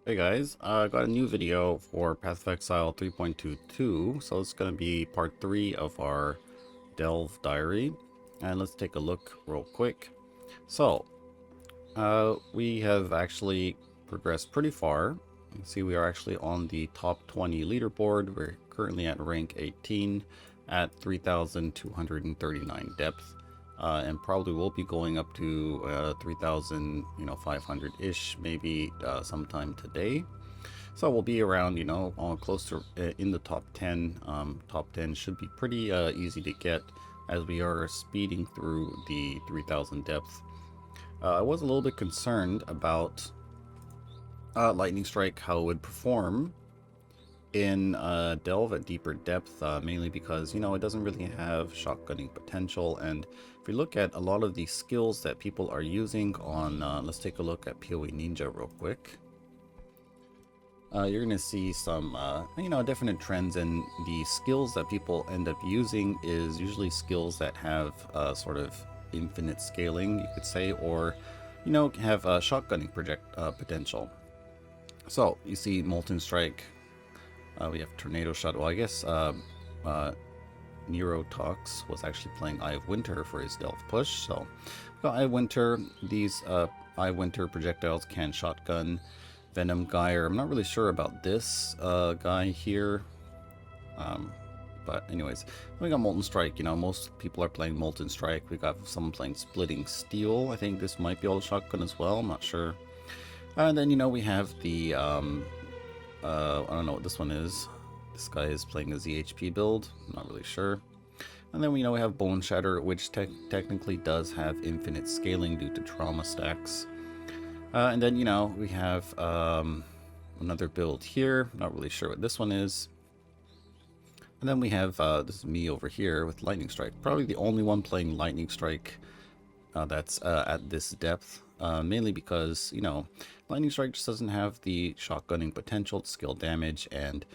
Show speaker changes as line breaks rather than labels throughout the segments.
Hey guys, I got a new video for Path of Exile 3.22, so it's going to be part 3 of our Delve Diary, and let's take a look real quick. So, we have actually progressed pretty far. You can see we are actually on the top 20 leaderboard. We're currently at rank 18 at 3,239 depth. And probably will be going up to 3,000, 500-ish, maybe sometime today. So we'll be around, close to in the top 10. Top 10 should be pretty easy to get as we are speeding through the 3,000 depth. I was a little bit concerned about Lightning Strike, how it would perform in Delve at deeper depth, mainly because, it doesn't really have shotgunning potential. And if we look at a lot of the skills that people are using on, let's take a look at PoE Ninja real quick. You're going to see some, definite trends, in the skills that people end up using is usually skills that have sort of infinite scaling, you could say, or, have shotgunning potential. So you see Molten Strike. We have Tornado Shot. Well, I guess Neurotox was actually playing Eye of Winter for his Delve push. So, Eye of Winter. These Eye of Winter projectiles can shotgun. Venom Gyre. I'm not really sure about this guy here. But anyways, we got Molten Strike. Most people are playing Molten Strike. We got someone playing Splitting Steel. I think this might be all shotgun as well. I'm not sure. And then, we have the I don't know what this one is. This guy is playing a ZHP build. I'm not really sure. And then we have Bone Shatter, which technically does have infinite scaling due to trauma stacks. And then, we have another build here. Not really sure what this one is. And then we have, this is me over here with Lightning Strike. Probably the only one playing Lightning Strike that's at this depth. Mainly because, Lightning Strike just doesn't have the shotgunning potential to scale damage and,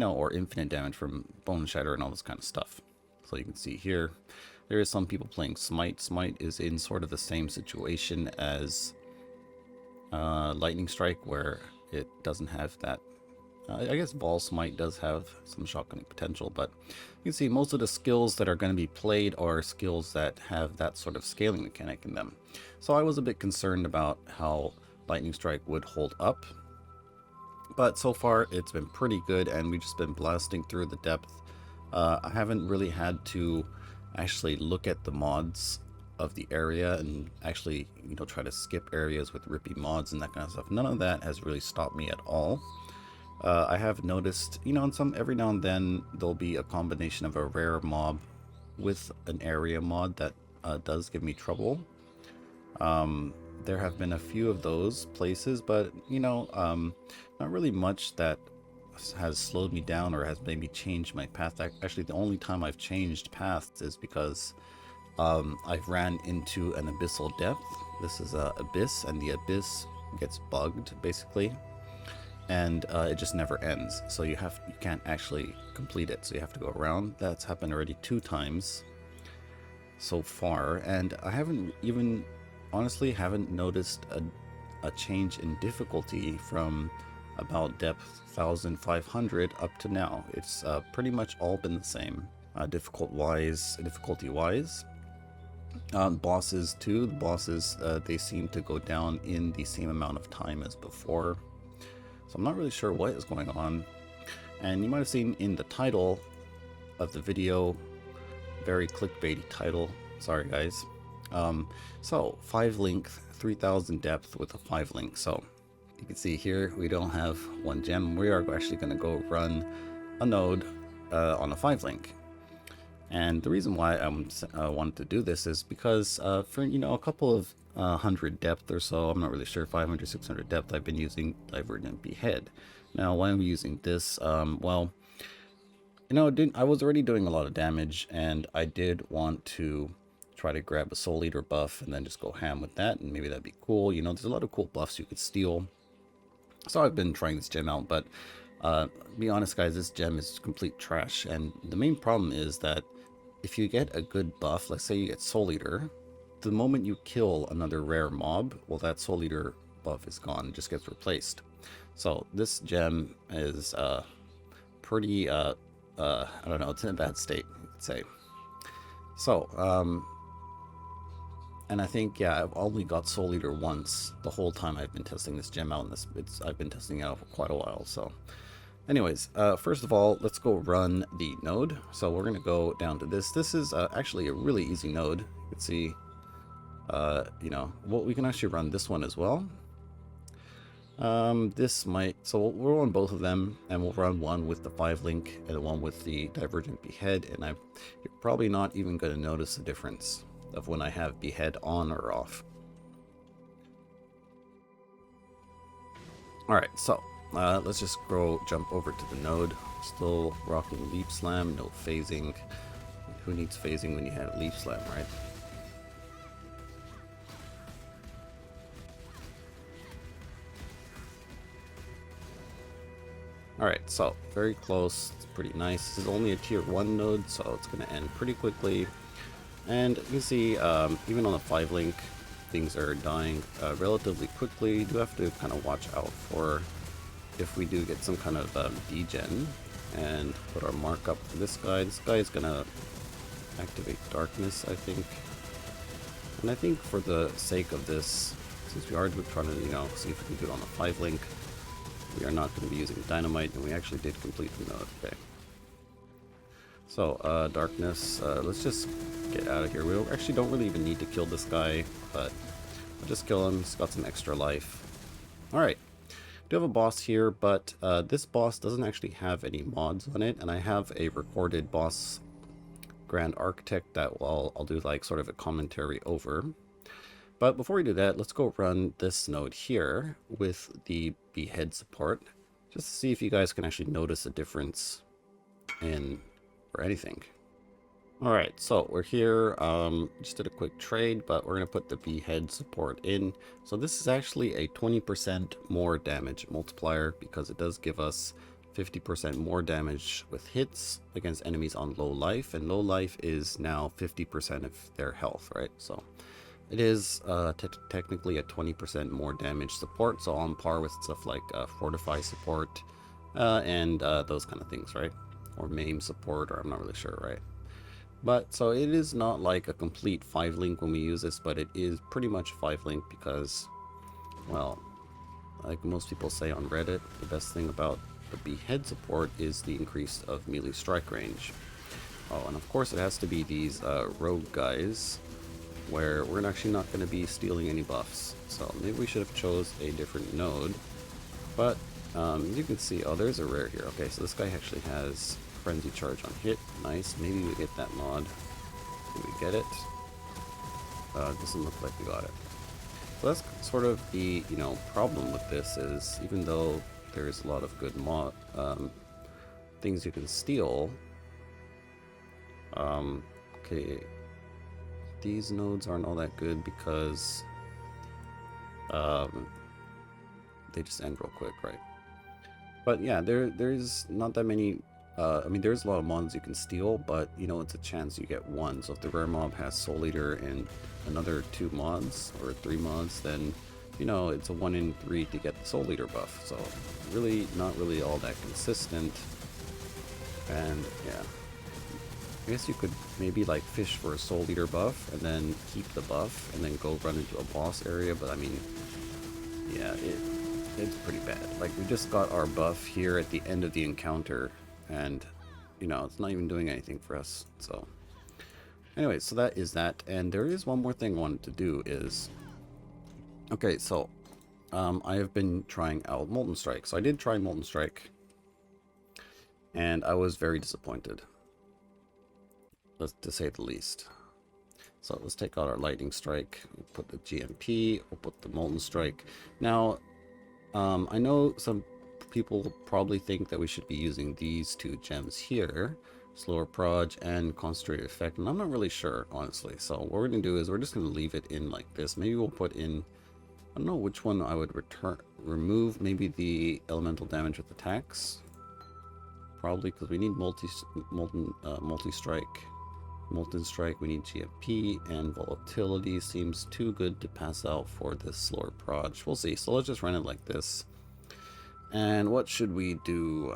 or infinite damage from Bone Shatter and all this kind of stuff. So you can see here, there is some people playing Smite. Smite is in sort of the same situation as Lightning Strike, where it doesn't have that. I guess Ball Smite does have some shotgunning potential, but you can see most of the skills that are going to be played are skills that have that sort of scaling mechanic in them. So I was a bit concerned about how Lightning Strike would hold up, but so far it's been pretty good, and we've just been blasting through the depth. I haven't really had to actually look at the mods of the area and actually, try to skip areas with rippy mods and that kind of stuff. None of that has really stopped me at all. I have noticed, in every now and then there'll be a combination of a rare mob with an area mod that does give me trouble. There have been a few of those places, but not really much that has slowed me down or has made me change my path. Actually, the only time I've changed paths is because I've ran into an abyssal depth. This is a abyss, and the abyss gets bugged basically, and it just never ends. So you can't actually complete it. So you have to go around. That's happened already 2 times so far, and I honestly haven't noticed a change in difficulty from about depth 1500 up to now. It's pretty much all been the same, difficulty wise. Bosses too. The bosses, they seem to go down in the same amount of time as before. So I'm not really sure what is going on. And you might have seen in the title of the video, very clickbaity title. Sorry guys. So 5 length, 3000 depth with a 5 link. So you can see here we don't have 1 gem. We are actually going to go run a node on a 5 link. And the reason why I wanted to do this is because for a couple of 100 depth or so, I'm not really sure, 500, 600 depth, I've been using Divergent Behead. Now, why am I using this? Well, I was already doing a lot of damage, and I did want to try to grab a Soul Eater buff and then just go ham with that, and maybe that'd be cool. There's a lot of cool buffs you could steal. So I've been trying this gem out, but to be honest guys, this gem is complete trash, and the main problem is that if you get a good buff, let's say you get Soul Eater, the moment you kill another rare mob, well, that Soul Eater buff is gone, it just gets replaced. So this gem is pretty, I don't know, it's in a bad state, you could say. So, and I think, yeah, I've only got Soul Eater once the whole time I've been testing this gem out, and I've been testing it out for quite a while, so. Anyways, first of all, let's go run the node. So we're gonna go down to this. This is actually a really easy node. You can see, you know, well, we can actually run this one as well. This might, so we'll run both of them, and we'll run one with the 5-link and one with the Divergent Behead, and you're probably not even going to notice the difference of when I have Behead on or off. Alright, so let's just jump over to the node. Still rocking Leap Slam, no phasing. Who needs phasing when you have Leap Slam, right? Alright, so very close. It's pretty nice. This is only a tier 1 node, so it's going to end pretty quickly. And you can see, even on the 5-link, things are dying relatively quickly. You do have to kind of watch out for if we do get some kind of degen, and put our mark up for this guy. This guy is going to activate Darkness, I think. And I think for the sake of this, since we are trying to, you know, see if we can do it on the 5-link, we are not going to be using Dynamite, and we actually did complete the node. Okay. So, Darkness, let's just get out of here. We actually don't really even need to kill this guy, but we'll just kill him. He's got some extra life. Alright. Do have a boss here, but this boss doesn't actually have any mods on it, and I have a recorded boss Grand Architect that I'll do like sort of a commentary over. But before we do that, let's go run this node here with the Behead support, just to see if you guys can actually notice a difference in or anything. Alright, so we're here, just did a quick trade, but we're going to put the Behead support in. So this is actually a 20% more damage multiplier, because it does give us 50% more damage with hits against enemies on low life, and low life is now 50% of their health, right? So it is technically a 20% more damage support, so on par with stuff like Fortify support and those kind of things, right? Or Maim support, or I'm not really sure, right? But so it is not like a complete 5-link when we use this, but it is pretty much 5-link because, well, like most people say on Reddit, the best thing about the Behead support is the increase of melee strike range. Oh, and of course it has to be these rogue guys, where we're actually not going to be stealing any buffs. So maybe we should have chose a different node. But you can see, oh, there's a rare here. Okay, so this guy actually has Frenzy Charge on hit. Nice. Maybe we get that mod. Did we get it? Doesn't look like we got it. So that's sort of the, you know, problem with this is, even though there's a lot of good things you can steal, okay, these nodes aren't all that good because they just end real quick, right? But yeah, there's not that many. I mean, there's a lot of mods you can steal, but you know, it's a chance you get one. So if the rare mob has Soul Eater and another 2 mods or 3 mods, then you know it's a 1 in 3 to get the Soul Eater buff. So really, not really all that consistent. And yeah, I guess you could maybe like fish for a Soul Eater buff and then keep the buff and then go run into a boss area. But I mean, yeah, it's pretty bad. Like, we just got our buff here at the end of the encounter, and you know, it's not even doing anything for us. So anyway, so that is that. And there is one more thing I wanted to do is, okay, so I have been trying out Molten Strike. So I did try Molten Strike, and I was very disappointed, to say the least. So let's take out our Lightning Strike, we'll put the GMP, we'll put the Molten Strike. Now, I know some people probably think that we should be using these 2 gems here, Slower Proj and Concentrated Effect, and I'm not really sure, honestly. So what we're going to do is we're just going to leave it in like this. Maybe we'll put in, I don't know which one I would remove, maybe the elemental damage with attacks. Probably because we need multi-strike. Molten Strike, we need GFP, and Volatility seems too good to pass out for this Slower Proj. We'll see. So let's just run it like this. And what should we do?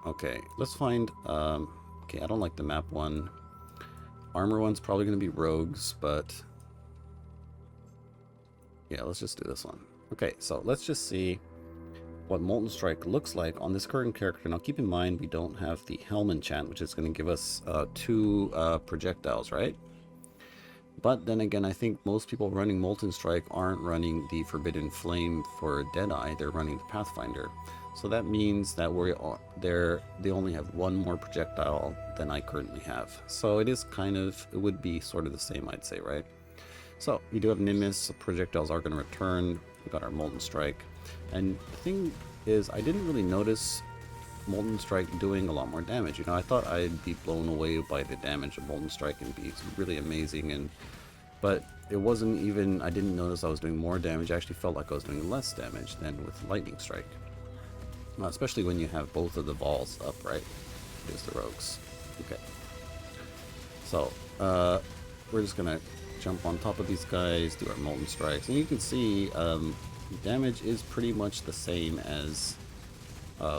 Okay, let's find... okay, I don't like the map one. Armor one's probably going to be rogues, but... yeah, let's just do this one. Okay, so let's just see what Molten Strike looks like on this current character. Now keep in mind we don't have the Helm enchant, which is going to give us 2 projectiles, right? But then again, I think most people running Molten Strike aren't running the Forbidden Flame for Deadeye, they're running the Pathfinder. So that means that they only have 1 more projectile than I currently have. So it is kind of, it would be sort of the same, I'd say, right? So you do have Nimbus, so projectiles are going to return. We got our Molten Strike. And the thing is, I didn't really notice Molten Strike doing a lot more damage. You know, I thought I'd be blown away by the damage of Molten Strike and be really amazing, but it wasn't even, I didn't notice I was doing more damage. I actually felt like I was doing less damage than with Lightning Strike. Especially when you have both of the balls up, right? There's the rogues. Okay. So, we're just gonna jump on top of these guys, do our Molten Strikes, and you can see damage is pretty much the same as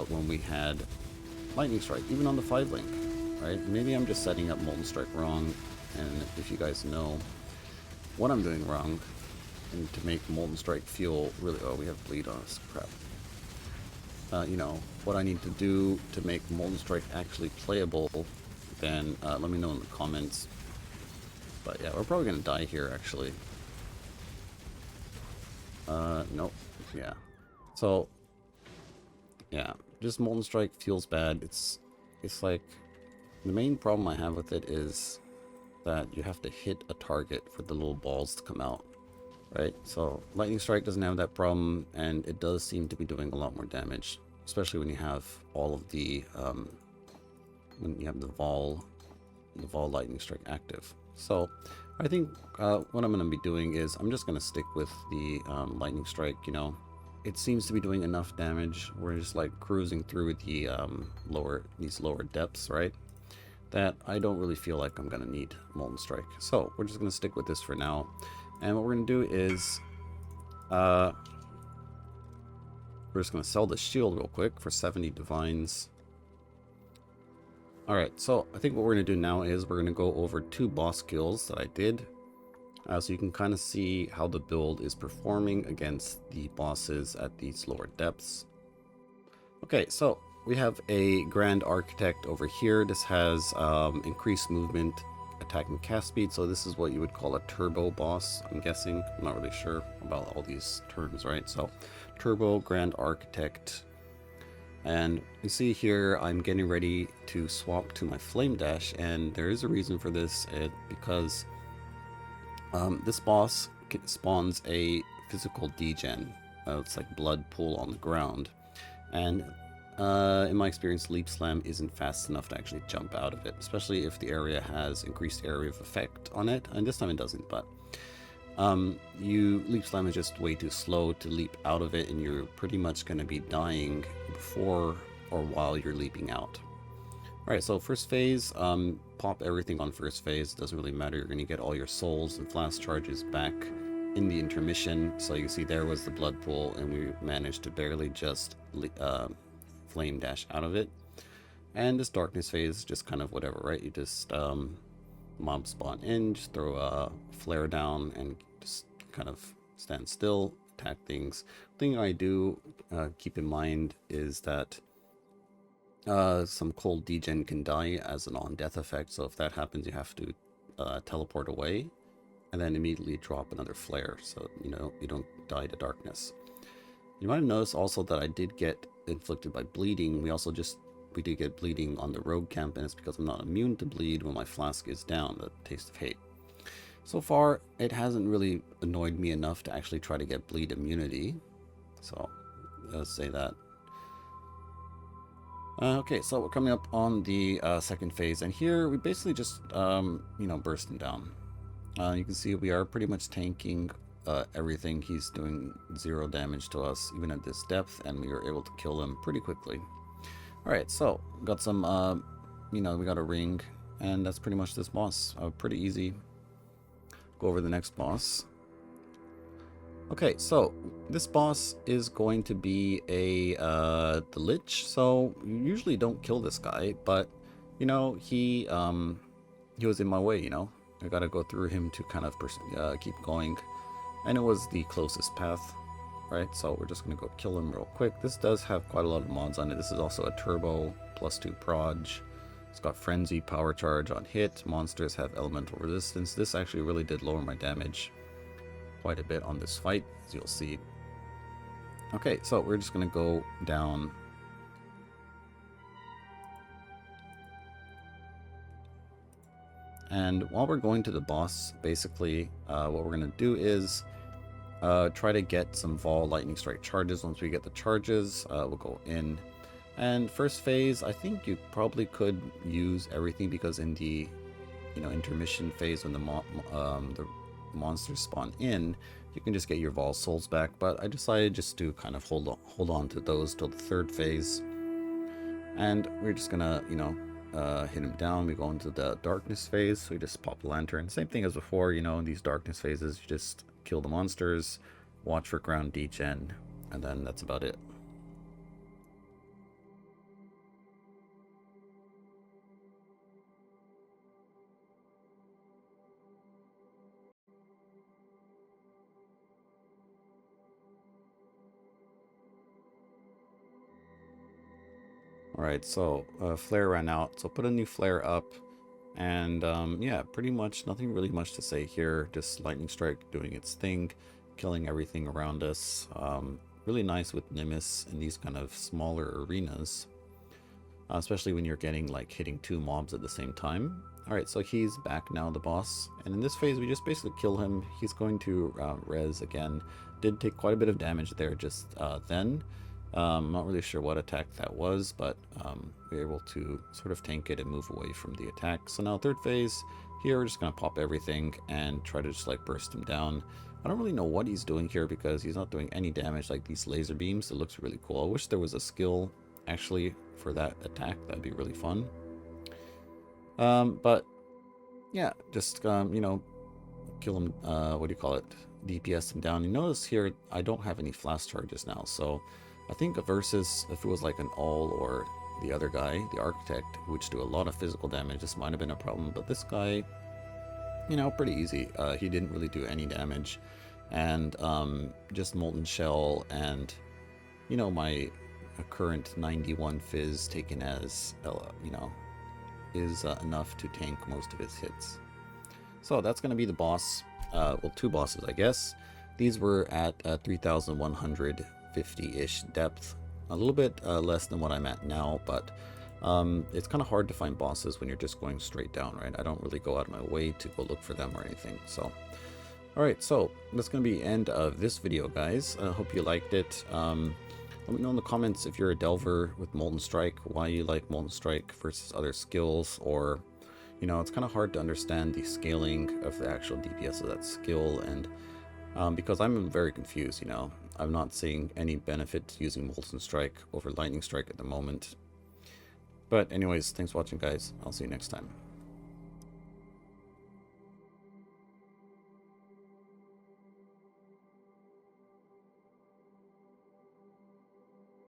when we had Lightning Strike, even on the 5-link, right? Maybe I'm just setting up Molten Strike wrong, and if you guys know what I'm doing wrong, and to make Molten Strike feel really... oh, we have bleed on us, crap. You know, what I need to do to make Molten Strike actually playable, then let me know in the comments. But yeah, we're probably going to die here, actually. Nope. Yeah. So, yeah, just Molten Strike feels bad. It's like, the main problem I have with it is that you have to hit a target for the little balls to come out, right? So Lightning Strike doesn't have that problem, and it does seem to be doing a lot more damage, especially when you have all of the when you have the Vol Lightning Strike active. So I think what I'm going to be doing is I'm just going to stick with the Lightning Strike. You know, it seems to be doing enough damage. We're just like cruising through the these lower depths, right? That I don't really feel like I'm going to need Molten Strike. So we're just going to stick with this for now. And what we're going to do is we're just going to sell the shield real quick for 70 divines. Alright, so I think what we're going to do now is we're going to go over 2 boss kills that I did. So you can kind of see how the build is performing against the bosses at these lower depths. Okay, so we have a Grand Architect over here. This has increased movement, attack, and cast speed. So this is what you would call a turbo boss, I'm guessing. I'm not really sure about all these terms, right? So Turbo Grand Architect. And you see here, I'm getting ready to swap to my Flame Dash, and there is a reason for this, because this boss spawns a physical degen. It's like blood pool on the ground, and in my experience, Leap Slam isn't fast enough to actually jump out of it, especially if the area has increased area of effect on it, and this time it doesn't, but Leap Slam is just way too slow to leap out of it, and you're pretty much going to be dying before or while you're leaping out. Alright, so first phase, pop everything on first phase. It doesn't really matter. You're going to get all your souls and flash charges back in the intermission. So you can see there was the blood pool, and we managed to barely just Flame Dash out of it. And this darkness phase, just kind of whatever, right? You just mob spawn in, just throw a flare down, and just kind of stand still, attack things. The thing I do keep in mind is that some cold degen can die as an on-death effect, so if that happens, you have to teleport away and then immediately drop another flare, so you know you don't die to darkness. You might have noticed also that I did get inflicted by bleeding. We did get bleeding on the rogue camp, and it's because I'm not immune to bleed when my flask is down, the Taste of Hate. So far, it hasn't really annoyed me enough to actually try to get bleed immunity, so let's say that. Okay, so we're coming up on the second phase, and here we basically just, you know, bursting down. You can see we are pretty much tanking everything. He's doing 0 damage to us, even at this depth, and we were able to kill him pretty quickly. Alright, so, got some, you know, we got a ring, and that's pretty much this boss. Pretty easy. Go over the next boss. Okay, so, This boss is going to be the Lich, so you usually don't kill this guy, but you know, he was in my way, you know. I gotta go through him to kind of keep going, and it was the closest path, right? So we're just gonna go kill him real quick. This does have quite a lot of mods on it. This is also a turbo +2 proj. It's got frenzy, power charge on hit. Monsters have elemental resistance. This actually really did lower my damage quite a bit on this fight, as you'll see. Okay, so we're just gonna go down. And while we're going to the boss, basically, what we're gonna do is try to get some Vol Lightning Strike charges. Once we get the charges, we'll go in. And first phase, I think you probably could use everything, because in the intermission phase, when the monsters spawn in, you can just get your Vol souls back. But I decided just to kind of hold on to those till the third phase. And we're just gonna hit him down. We go into the darkness phase, so we just pop a lantern. Same thing as before, in these darkness phases, you just kill the monsters, watch for ground degen, and then that's about it. Alright, so flare ran out, so put a new flare up, and yeah, pretty much nothing really much to say here. Just lightning strike doing its thing, killing everything around us. Really nice with Nimbus in these kind of smaller arenas, especially when you're getting like hitting 2 mobs at the same time. Alright, so he's back now, the boss, and in this phase we just basically kill him. He's going to res again. Did take quite a bit of damage there just then. I'm not really sure what attack that was, but we were able to sort of tank it and move away from the attack. So now third phase, here we're just going to pop everything and try to just like burst him down. I don't really know what he's doing here, because he's not doing any damage. Like these laser beams, it looks really cool. I wish there was a skill actually for that attack. That'd be really fun. But yeah, just kill him, what do you call it, DPS him down. You notice here I don't have any flash charges now, so I think versus if it was like an all or the other guy, the architect, which do a lot of physical damage, this might have been a problem. But this guy, pretty easy. He didn't really do any damage, and just molten shell and my current 91 fizz taken as is enough to tank most of his hits. So that's going to be the boss. Well, 2 bosses, I guess. These were at 3,150-ish depth, a little bit less than what I'm at now, but it's kind of hard to find bosses when you're just going straight down, right? I don't really go out of my way to go look for them or anything. So alright, so that's going to be the end of this video, guys. I hope you liked it. Let me know in the comments if you're a delver with Molten Strike, why you like Molten Strike versus other skills, or it's kind of hard to understand the scaling of the actual DPS of that skill, and because I'm very confused, I'm not seeing any benefit to using Molten Strike over Lightning Strike at the moment. But anyways, thanks for watching, guys. I'll see you next time.